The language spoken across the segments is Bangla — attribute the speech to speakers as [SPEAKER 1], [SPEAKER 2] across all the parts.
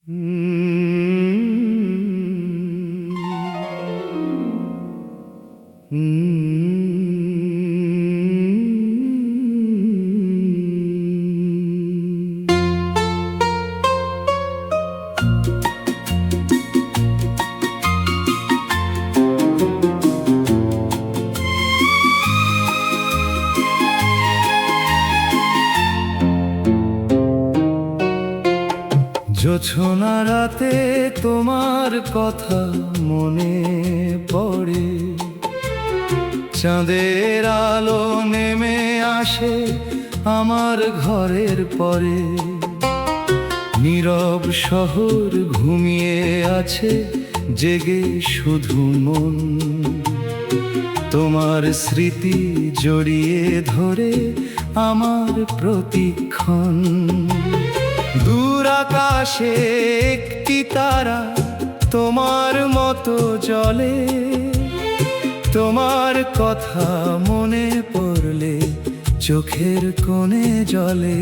[SPEAKER 1] জোছনা রাতে তোমার কথা মনে পড়ে, চাঁদের আলো নেমে আসে আমার ঘরের পরে। নীরব শহর ঘুমিয়ে আছে, জেগে শুধু মন। তোমার স্মৃতি জড়িয়ে ধরে আমার প্রতিক্ষণ। দূর আকাশে একটি তারা তোমার মতো জ্বলে, তোমার কথা মনে পড়লে চোখের কোণে জ্বলে।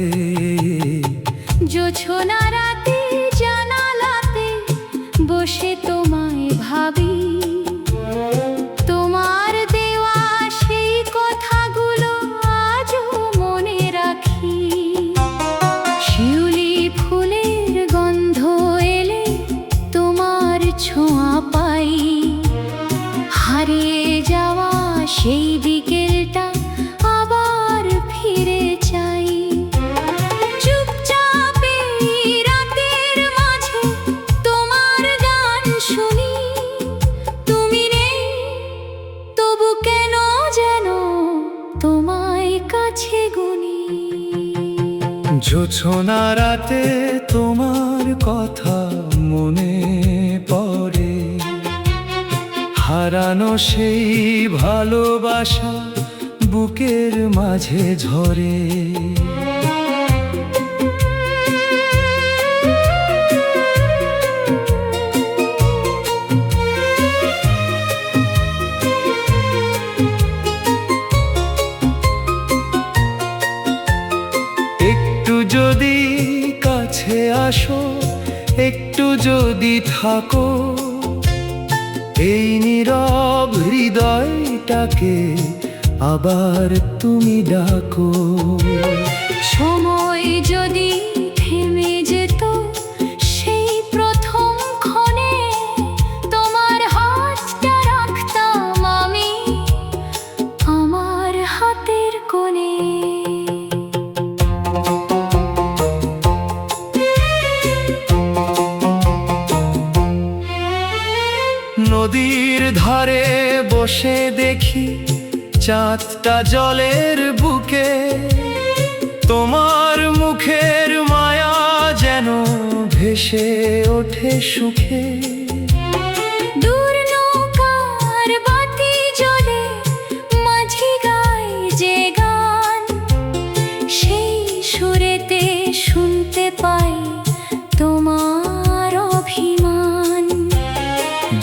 [SPEAKER 2] জোছনা রাতে জানালাতে বসে তোমায় ভাবি, তোমার দেওয়া সেই কথাগুলো আজও মনে রাখি। শিউলি ফুলের গন্ধ এলে তোমার ছোঁয়া পাই, হারিয়ে যাওয়া সেই বিকেলটা আবার ফিরে চাই। চুপচাপ এই রাতের মাঝে তোমার গান শুনি, তুমি নেই তবু কেন যেন তোমায় কাছে গুনি।
[SPEAKER 1] জোছনা রাতে তোমার কথা মনে পড়ে, হারানো সেই ভালোবাসা বুকের মাঝে ঝরে। একটু যদি কাছে আসো, একটু যদি থাকো, এই নীরব হৃদয়টাকে আবার তুমি ডাকো।
[SPEAKER 2] সময় যদি থেমে যেত সেই প্রথম ক্ষণে, তোমার হাতটা রাখতাম আমি আমার হাতের কোণে।
[SPEAKER 1] নদীর ধারে বসে দেখি চাঁদটা জলের বুকে, তোমার মুখের মায়া যেন ভেসে ওঠে সুখে।
[SPEAKER 2] দূর নৌকার বাতি জ্বলে মাঝি গায় যে গান, সেই সুরেতে শুনতে পাই তোমার অভিমান।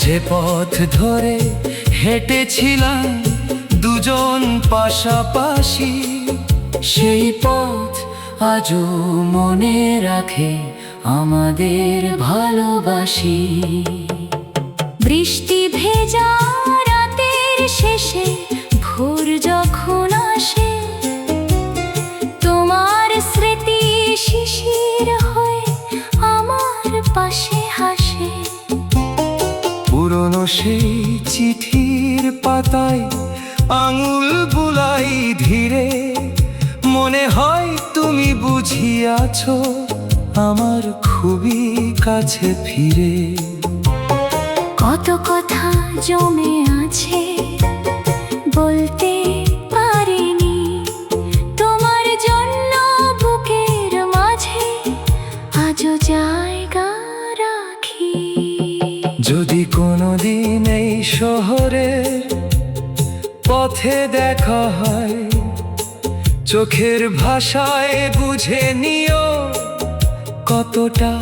[SPEAKER 1] যে পথ ধরে হেঁটেছিলাম দুজন পাশাপাশি, সেই পথ আজও মনে রাখে আমাদের ভালোবাসি।
[SPEAKER 2] বৃষ্টি ভেজা রাতের শেষে ভোর যখন আসে, তোমার স্মৃতি শিশির হয়ে আমার পাশে হাসে।
[SPEAKER 1] পুরনো সেই চিঠির পাতায় আঙুল বুলাই ধীরে, মনে হয় তুমি বুঝিয়াছো আমার খুবই কাছে ফিরে।
[SPEAKER 2] কত কথা জমে আছে বলতে পারিনি, তোমার জন্য বুকের মাঝে আজও জায়গা রাখি।
[SPEAKER 1] যদি কোনোদিন এই শহরের পথে দেখা হয়, চোখের ভাষায় বুঝে নিও কতটা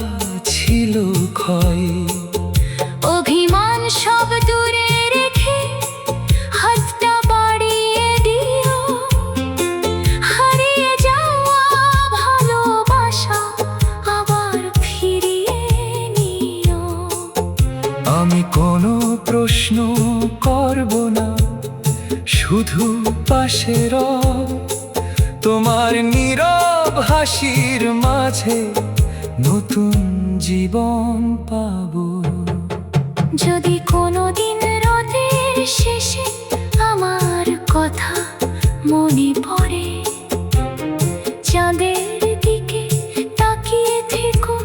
[SPEAKER 1] ছিল ক্ষয়।
[SPEAKER 2] অভিমান সব দূরে রেখে হাতটা বাড়িয়ে দিও, হারিয়ে যাওয়া ভালোবাসা আবার ফিরিয়ে
[SPEAKER 1] আমি কোনো প্রশ্ন করব না, শুধু পাশে রব। তোমার নীরব হাসির মাঝে নতুন জীবন পাবো।
[SPEAKER 2] যদি কোনোদিন রাতের শেষে আমার কথা মনে পড়ে, চাঁদের দিকে তাকিয়ে থেকো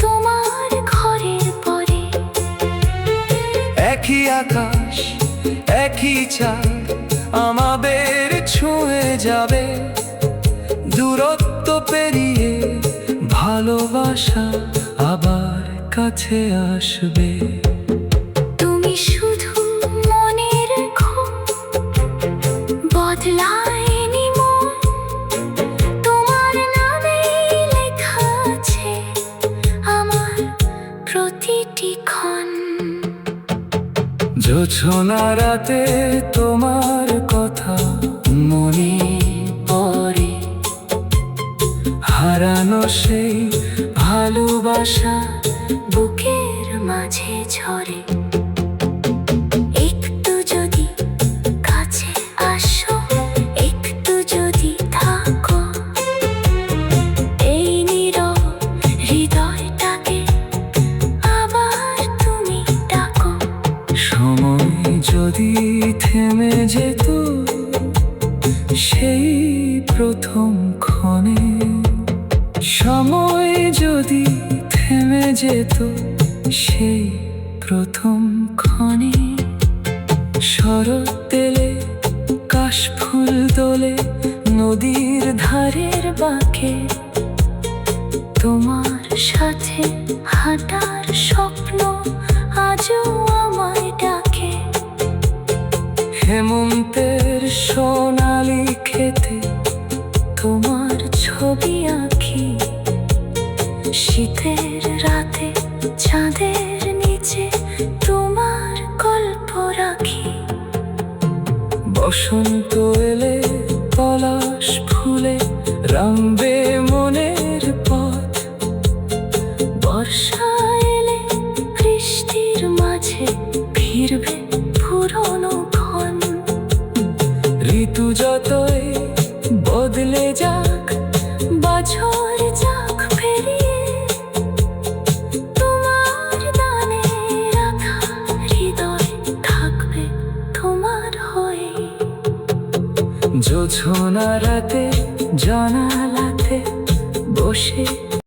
[SPEAKER 2] তোমার ঘরের পরে।
[SPEAKER 1] একই আকাশ, একই চাঁদ আমাদের ছুঁয়ে যাবে, দূরত্ব পেরিয়ে ভালোবাসা আবার কাছে আসবে।
[SPEAKER 2] তুমি শুধু মনে রেখো, বদলায়নি মন, তোমার নামেই লেখা আছে আমার প্রতিটি ক্ষণ।
[SPEAKER 1] জোছনা রাতে তোমার কথা মনে পড়ে, হারানো সেই ভালোবাসা
[SPEAKER 2] বুকের মাঝে ঝরে। একটু যদি কাছে আসো, একটু যদি থাকো, এই নীরব হৃদয়টাকে আবার তুমি ডাকো।
[SPEAKER 1] সময় যদি থেমে যেত সেই প্রথম ক্ষণে, সময় যদি থেমে যেত সেই প্রথম ক্ষণে, শরৎ এলে কাশফুল দোলে নদীর ধারের বাঁকে, তোমার সাথে হাঁটার স্বপ্ন আজও আমায় ডাকে। হেমন্তের সোনালি খেতে তোমার ছবি আঁকি, শীতের রাতে চাঁদের নিচে তোমার গল্প রাখি। বসন্ত এলে পলাশ ফুলে রাঙবে মনের পথ, বর্ষা এলে বৃষ্টির মাঝে ফিরবে পুরনো ক্ষণ। ঋতু যতই বদলে যাক, বছর যাক পেরিয়ে, তোমার দানে রাখা হৃদয় থাকবে তোমার হয়ে। জোছনা রাতে জানালাতে বসে